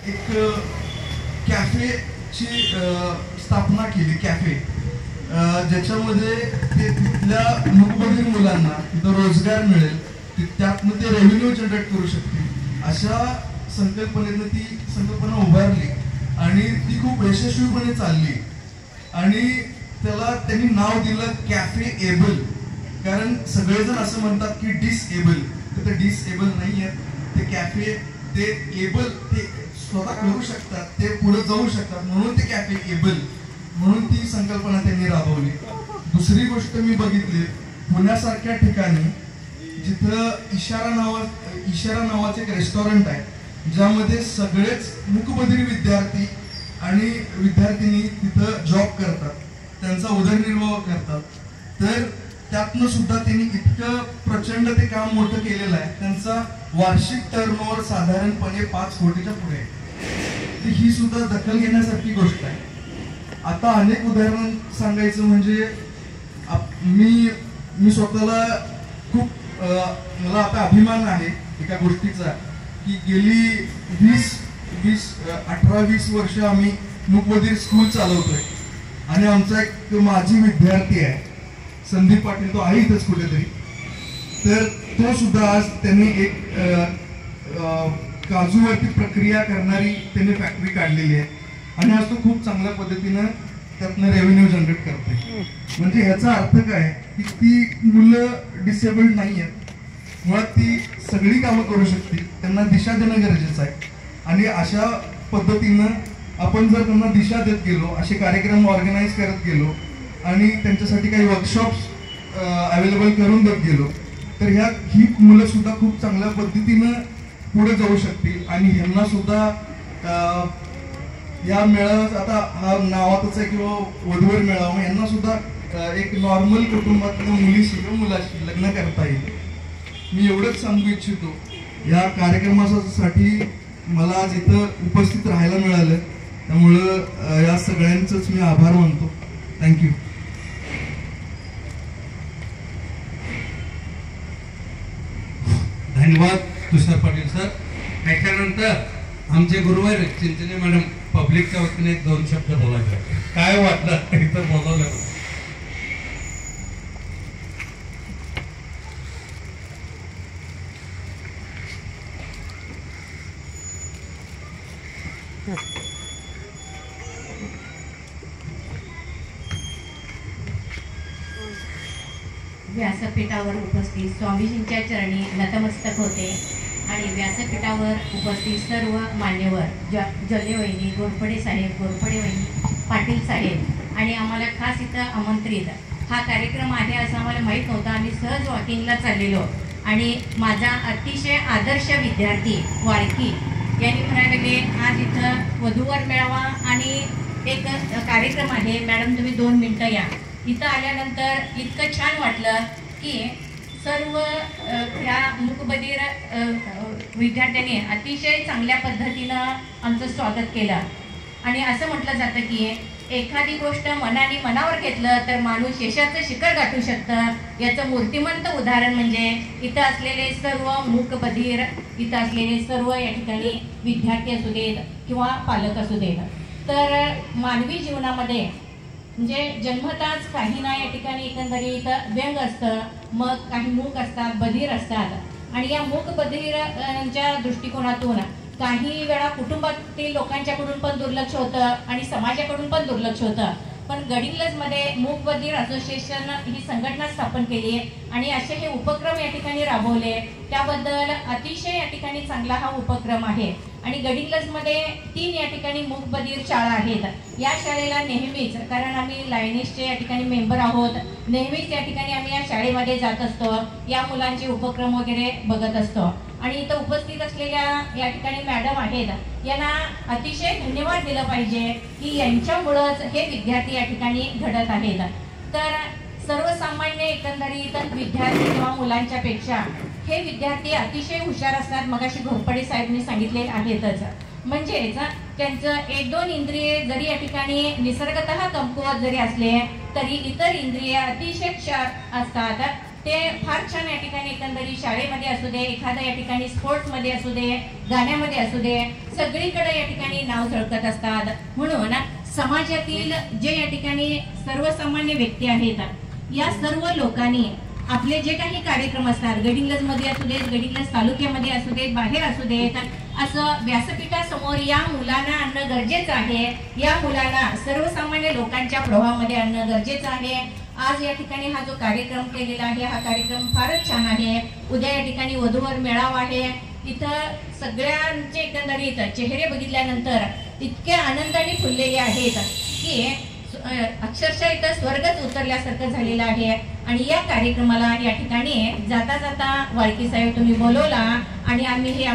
एक कॅफेची स्थापना केली, कॅफे, ज्याच्यामध्ये ते तिथल्या मूकबधीर मुलांना तिथं रोजगार मिळेल, त्यातनं ते रेव्हेन्यू जनरेट करू शकतील, अशा संकल्पनेनं ती संकल्पना उभारली आणि ती खूप यशस्वीपणे चालली. आणि त्याला त्यांनी नाव दिलं कॅफे एबल. कारण सगळेजण असं म्हणतात की डिसएबल, तर ते डिसएबल नाही आहेत, ते कॅफे, ते एबल, ते स्वतः करू शकतात, ते पुढे जाऊ शकतात, म्हणून ते कॅफे एबल, म्हणून ती संकल्पना त्यांनी राबवली. दुसरी गोष्ट मी बघितली, पुण्यासारख्या ठिकाणी जिथं इशारा नावाचं एक रेस्टॉरंट आहे, ज्यामध्ये सगळेच मूकबधीर विद्यार्थी आणि विद्यार्थिनी तिथं जॉब करतात, त्यांचा उदरनिर्वाह करतात. तर त्यातनं सुद्धा त्यांनी इतकं प्रचंड ते काम मोठं केलेलं आहे. त्यांचा वार्षिक टर्नओव्हर साधारणपणे 5 कोटीच्या पुढे आहे. तर ही सुद्धा दखल घेण्यासारखी गोष्ट आहे. आता अनेक उदाहरण सांगायचं म्हणजे मी स्वतःला खूप मला आता अभिमान आहे एका गोष्टीचा की गेली 18-20 वर्ष आम्ही मूकबधीर स्कूल चालवतोय. आणि आमचा एक माजी विद्यार्थी आहे संदीप पाटील, तो आहे इथंच कुठेतरी. तर तो सुद्धा आज त्यांनी एक काजूवरती प्रक्रिया करणारी त्यांनी फॅक्टरी काढलेली आहे आणि आज तो खूप चांगल्या पद्धतीनं त्यातनं रेव्हेन्यू जनरेट करते. म्हणजे ह्याचा अर्थ काय की ती मुलं डिसेबल्ड नाही आहेत, मुळात ती सगळी कामं करू शकतील, त्यांना दिशा देणं गरजेचं आहे. आणि अशा पद्धतीनं आपण जर त्यांना दिशा देत गेलो, असे कार्यक्रम ऑर्गनाईज करत गेलो आणि त्यांच्यासाठी काही वर्कशॉप्स अवेलेबल करून देत गेलो, तर ही मुलं सुद्धा खूप चांगल्या पद्धतीनं पुढे जाऊ शकतील. आणि ह्यांना सुद्धा या मेळाव्यात, आता हा नावातच आहे किंवा वधूवर मेळावा, यांना सुद्धा एक नॉर्मल कुटुंबातल्या मुलीशी किंवा मुलाशी लग्न करता येईल. मी एवढंच सांगू इच्छितो. या कार्यक्रमासाठी मला आज इथं उपस्थित राहायला मिळालं, त्यामुळं या सगळ्यांचंच मी आभार मानतो. थँक्यू. धन्यवाद तुषार पाटील सर. त्याच्यानंतर आमचे गुरुवार चिंचने मॅडम पब्लिकच्या वतीने 2 शब्द बोलायचे. काय वाटलं इथं बोलवलं? व्यासपीठावर उपस्थित स्वामीजींच्या चरणी नतमस्तक होते आणि व्यासपीठावर उपस्थित सर्व मान्यवर जल्लेवहिनी, घोरपडे साहेब, घोरपडे वहिनी, पाटील साहेब आणि आम्हाला खास इथं आमंत्रित. हा कार्यक्रम आहे असं आम्हाला माहीत नव्हता. आम्ही सहज वॉकिंगला चाललेलो आणि माझा अतिशय आदर्श विद्यार्थी वाळकी यांनी म्हणाले आज इथं वधूवर मेळावा आणि एक कार्यक्रम आहे, मॅडम तुम्ही 2 मिनटं या. इथं आल्यानंतर इतकं छान वाटलं की सर्व ह्या मूकबधीर विद्यार्थ्यांनी अतिशय चांगल्या पद्धतीनं आमचं स्वागत केलं. आणि असं म्हटलं जातं की एखादी गोष्ट मनावर घेतलं तर माणूस यशाचं शिखर गाठू शकतं. याचं मूर्तिमंत उदाहरण म्हणजे इथं असलेले सर्व मूकबधीर, इथं असलेले सर्व या ठिकाणी विद्यार्थी असू देत किंवा पालक असू देत. तर मानवी जीवनामध्ये म्हणजे जन्मताच काही ना या ठिकाणी एकंदरीत व्यंग असतं, मग काही मूक असतात, बधीर असतात. आणि या मूक बधीरांच्या दृष्टिकोनातून काही वेळा कुटुंबातील लोकांच्याकडून पण दुर्लक्ष होतं आणि समाजाकडून पण दुर्लक्ष होतं. पण गडिंग्लजमध्ये मूक बधीर असोसिएशन ही संघटना स्थापन केली आणि असे हे उपक्रम या ठिकाणी राबवले, त्याबद्दल अतिशय या ठिकाणी चांगला हा उपक्रम आहे. आणि गडिंग्लजमध्ये 3 या ठिकाणी मूक बधीर शाळा आहेत. या शाळेला नेहमीच, कारण आम्ही लायनिसचे या ठिकाणी मेंबर आहोत, नेहमीच या ठिकाणी आम्ही या शाळेमध्ये जात असतो, या मुलांचे उपक्रम वगैरे बघत असतो. आणि इथं उपस्थित असलेल्या या ठिकाणी मॅडम आहेत, यांना अतिशय धन्यवाद दिलं पाहिजे की यांच्यामुळंच हे विद्यार्थी या ठिकाणी घडत आहेत. तर सर्वसामान्य एकंदरीत विद्यार्थी किंवा मुलांच्या पेक्षा हे विद्यार्थी अतिशय हुशार असतात. मगाशी घोरपडे साहेबांनी सांगितले आहेतच. म्हणजेच त्यांचं 1-2 इंद्रिये जरी या ठिकाणी निसर्गतः कमकुवत जरी असले तरी इतर इंद्रिय अतिशय हुशार असतात. ते फार छान या ठिकाणी एकंदरीत शाळेमध्ये असू दे, एखाद्या या ठिकाणी स्पोर्ट्समध्ये असू दे, गाण्यामध्ये असू दे, सगळीकडे या ठिकाणी नाव झळकत असतात. म्हणून समाजातील जे या ठिकाणी सर्वसामान्य व्यक्ती आहेत, या सर्व लोकांनी आपले जे काही कार्यक्रम असतात, गडिंग्लजमध्ये असू देत, गडिंग्लज तालुक्यामध्ये असू देत, बाहेर असू देत, असं व्यासपीठासमोर या मुलांना आणणं गरजेचं आहे. या मुलांना सर्वसामान्य लोकांच्या प्रवाहामध्ये आणणं गरजेचं आहे. आज या ठिकाणी हा जो कार्यक्रम केलेला आहे, हा कार्यक्रम फारच छान आहे. उद्या या ठिकाणी वधूवर मेळावा आहे. इथं सगळ्यांचे एकंदरीत चेहरे बघितल्यानंतर इतके आनंदाने फुललेले आहेत की अक्षरशः इथं स्वर्गच उतरल्यासारखं झालेलं आहे. आणि या कार्यक्रमाला या ठिकाणी जाता जाता वाळकी साहेब तुम्ही बोलवला आणि आम्ही हे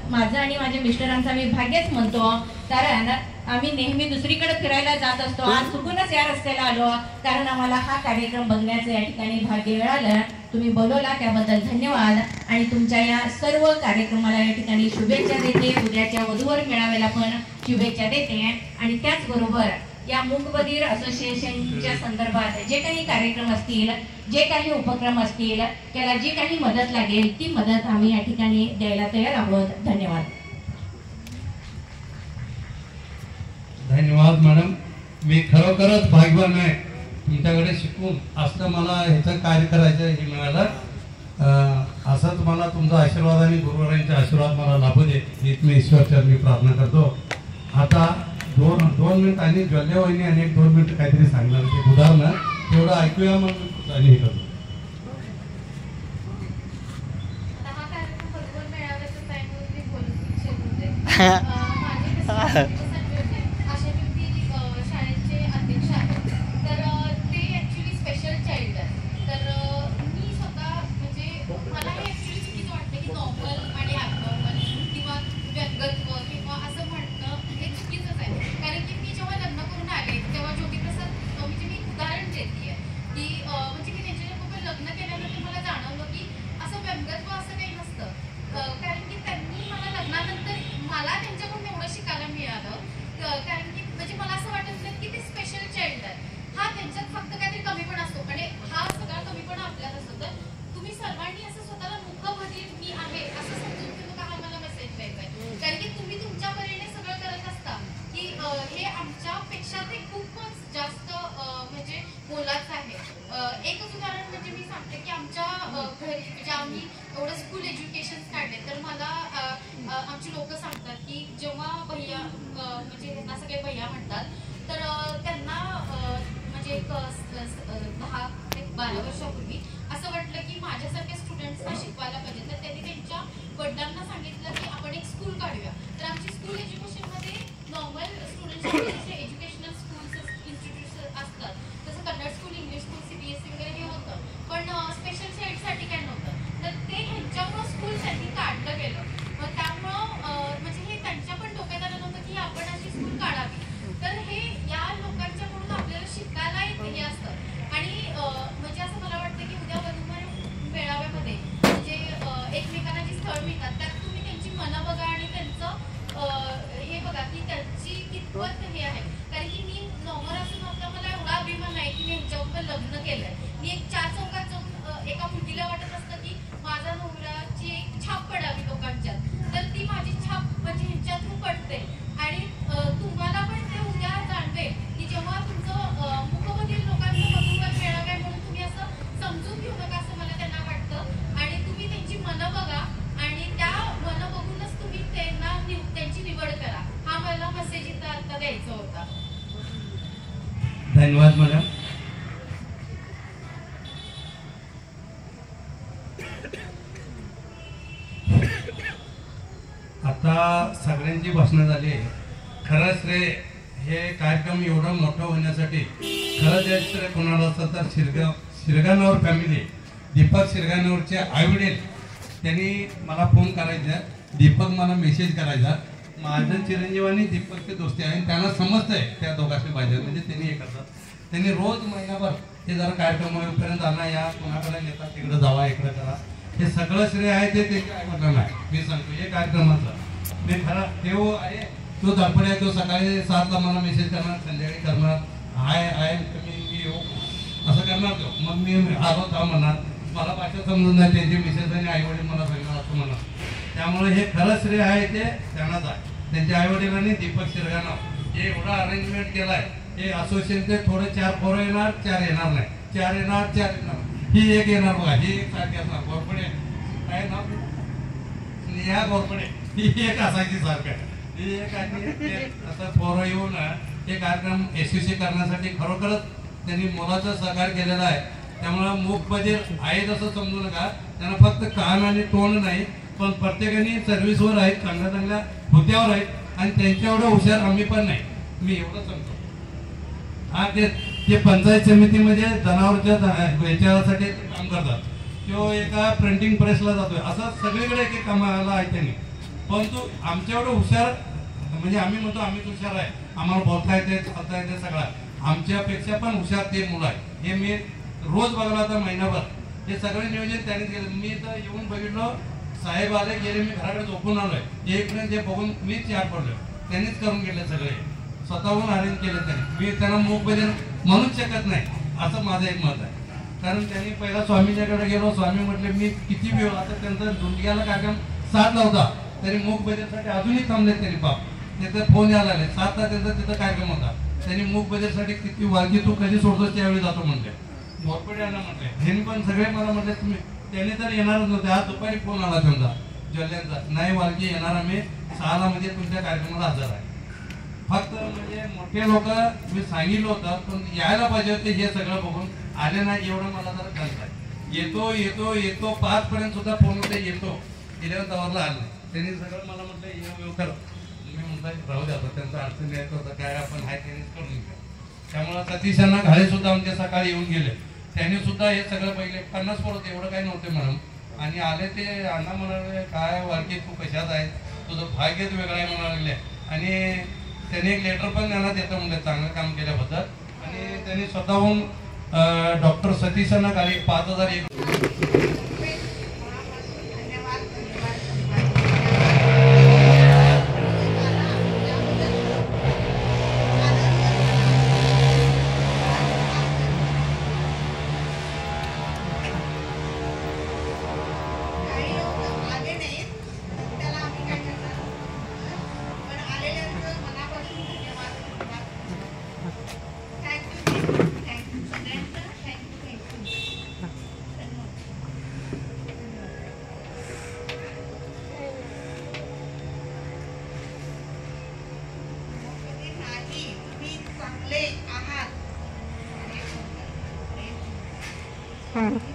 माझं आणि माझ्या मिस्टरांचं आम्ही भाग्यच म्हणतो, कारण आम्ही नेहमी दुसरीकडे फिरायला जात असतो. आज चुकूनच या रस्त्याला आलो, कारण आम्हाला हा कार्यक्रम बघण्याचं या ठिकाणी भाग्य मिळालं. तुम्ही बोलवला त्याबद्दल धन्यवाद. आणि तुमच्या या सर्व कार्यक्रमाला या ठिकाणी शुभेच्छा देते. उद्याच्या वधूवर मेळाव्याला पण शुभेच्छा देते. आणि त्याचबरोबर या मूकबधीर असोसिएशनच्या संदर्भात जे काही कार्यक्रम असतील, जे काही उपक्रम असतील, त्याला जी काही मदत लागेल ती मदत आम्ही या ठिकाणी द्यायला तयार आहोत. धन्यवाद. धन्यवाद मॅडम. मी खरोखरच भाग्यवान आहे तुमच्याकडे शिकून असं मला ह्याचं कार्य करायचं हे मिळालं. असंच मला तुमचा आशीर्वाद आणि गुरुवारांचे आशीर्वाद मला लाभू दे हीच मी ईश्वरचरणी प्रार्थना करतो. आता दोन मिनिट आणि ज्वल्यवाहिनी आणि 2 मिनिट काहीतरी सांगणार ते उदाहरण तेवढं ऐकूया, मग आणि हे करतो. धन्यवाद मॅडम. आता सगळ्यांची भाषणं झाली. खरंच रे हे कार्यक्रम एवढा मोठा होण्यासाठी खरंच श्रेय कोणाला असतं तर शिरगानवर फॅमिली, दीपक शिरगानवरचे आईवडील त्यांनी मला फोन करायचा, दीपक मला मेसेज करायचा. माझं चिरंजीव आणि दीपकचे दोस्ती आहे, त्यांना समजतंय त्या दोघांचे पाहिजे म्हणजे त्यांनी हे करतात. त्यांनी रोज महिनाभर हे जरा कार्यक्रम होईपर्यंत आणा, या कोणाकडे नेता तिकडे जावा, इकडे करा, हे सगळं श्रेय आहे ते त्याच्या आईवडिलांना आहे. मी सांगतो हे कार्यक्रमाचं मी खरा देव आहे. तो धडपड आहे, तो सकाळी 7ला मला मेसेज करणार, संध्याकाळी करणार, आहे तुम्ही येऊ असं करणार तो. मग मी आलो का म्हणणार, मला भाषा समजून नाही, त्यांची मिसेस आणि आई वडील मला सांगणार असं म्हणा. त्यामुळे हे खरं श्रेय आहे ते त्यांनाच आहे. त्यांच्या आई वडिलांनी दीपक शिरगाणव हे एवढा अरेंजमेंट केलाय. हे असोसिएशनचे थोडे 4 पोरं येणार, 4 येणार नाही, 4 येणार, 4 येणार, ही एक येणार बघा, ही एक सारखी असणार. घोरपडे काय नाव स्नेहा घोरपडे, ही एक असायची सारखं. ही एक असं पोरं येऊन हे कार्यक्रम यशस्वी करण्यासाठी खरोखरच त्यांनी मोलाचं सहकार्य केलेलं आहे. त्यामुळं मूकबधीर आहेत असं समजू नका. त्यांना फक्त कान आणि तोंड नाही, पण प्रत्येकाने सर्व्हिसवर आहेत, चांगल्या चांगल्या हुद्द्यावर आहेत आणि त्यांच्या एवढं हुशार आम्ही पण नाही. मी एवढं सांगतो. हा ते पंचायत समितीमध्ये जनावरच्या याच्यासाठी काम करतात. तो एका प्रिंटिंग प्रेसला जातोय, असं सगळीकडे एक कामाला आहे त्यांनी. परंतु आमच्या एवढं हुशार म्हणजे आम्ही म्हणतो आम्हीच हुशार आहे, आम्हाला बोलता येते, चालता येते सगळं. आमच्यापेक्षा पण हुशार ते मुलं आहे. हे मी रोज बघला होता महिनाभर. हे सगळे नियोजन त्यांनीच केलं. मी तर येऊन बघितलो, साहेब आले गेले, मी घराकडे झोपून आलोय. एकपर्यंत जे बघून मीच याद पडलोय. त्यांनीच करून गेले सगळे, स्वतःहून अरेंज केलं त्यांनी. मी त्यांना मूकबधीर म्हणूच शकत नाही असं माझं एक मत आहे. कारण त्यांनी पहिला स्वामीच्याकडे गेलो, स्वामी म्हटले मी किती वेळ, आता त्यांचा दुंडग्याला कार्यक्रम 7ला होता तरी मूकबधीरसाठी अजूनही थांबले त्यांनी. बाप तिथं फोन यायला आले 7ला त्यांचा तिथं कार्यक्रम होता. त्यांनी मूकबधीरसाठी किती वालगी तू कधी सोडतोस त्यावेळी जातो म्हणले. घोरपडे यांना म्हटले, ह्यांनी पण सगळे मला म्हटले तुम्ही, त्यांनी तर येणारच नव्हते. आज दुपारी फोन आला त्यांचा ज्वल्यांचा, नाही वालगी येणार, आम्ही 6ला म्हणजे तुमच्या कार्यक्रमाला हजर आहे. फक्त म्हणजे मोठे लोक मी सांगितलं होतं पण यायला पाहिजे होते. हे सगळं बघून आले नाही, एवढं मला जरा कळत आहे. येतो येतो येतो 5 पर्यंत सुद्धा फोन होते, येतो 11 आलं नाही. त्यांनी सगळं मला म्हटलं येऊ कर. मी म्हटलं राहू द्या, त्यांचं अडचण यायचं होतं काय, आपण हाय त्यांनीच करून घेतलं. त्यामुळे सतीशांना घाळे सुद्धा आमच्या सकाळी येऊन गेले. त्यांनी सुद्धा हे सगळं पहिले 50 पोरं होते, एवढं काही नव्हते म्हणून. आणि आले ते अण्णा म्हणाले काय वारकी तू कशात आहे, तुझं भाग्यच वेगळं आहे म्हणायला लागले. आणि त्यांनी एक लेटर पण त्यांना देतं म्हणजे चांगलं काम केल्याबद्दल. आणि त्यांनी स्वतःहून डॉक्टर सतीशांना घाले 5001 Thank you.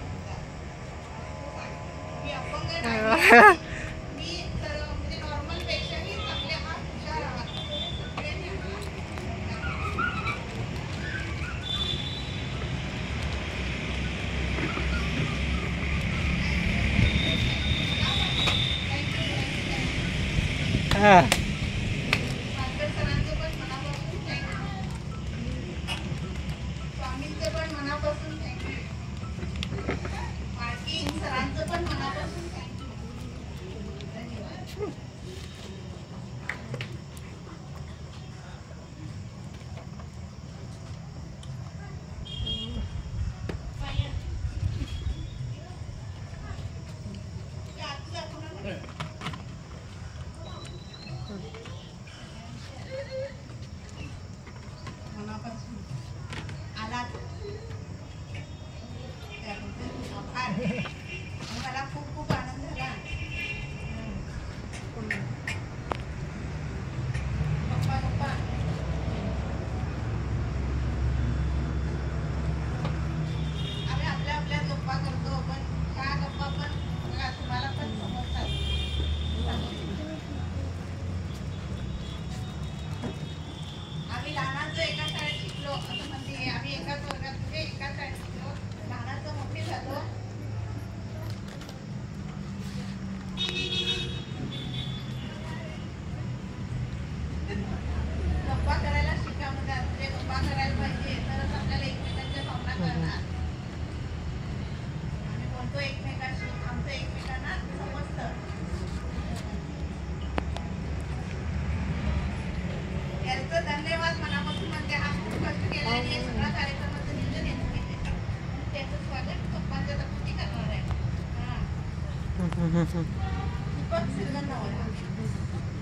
दीपक सिरगंगावर.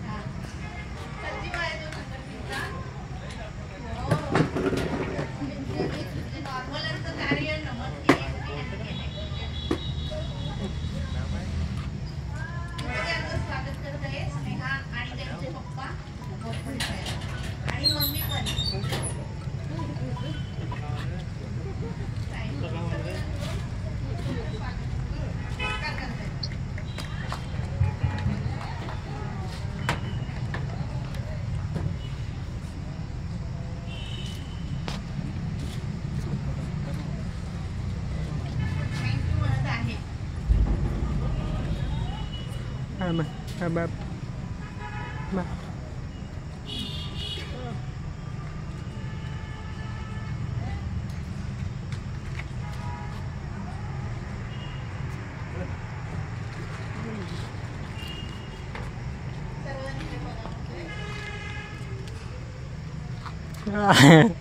हा. सचिव आहे तो संघटनेचा. हो. म्हणजे नॉर्मलांचं कार्य नमन केले यांचं स्वागत करत आहे स्नेहा आणि त्यांचे पप्पा गोपकुळे साहेब आणि मम्मी पण. Ah.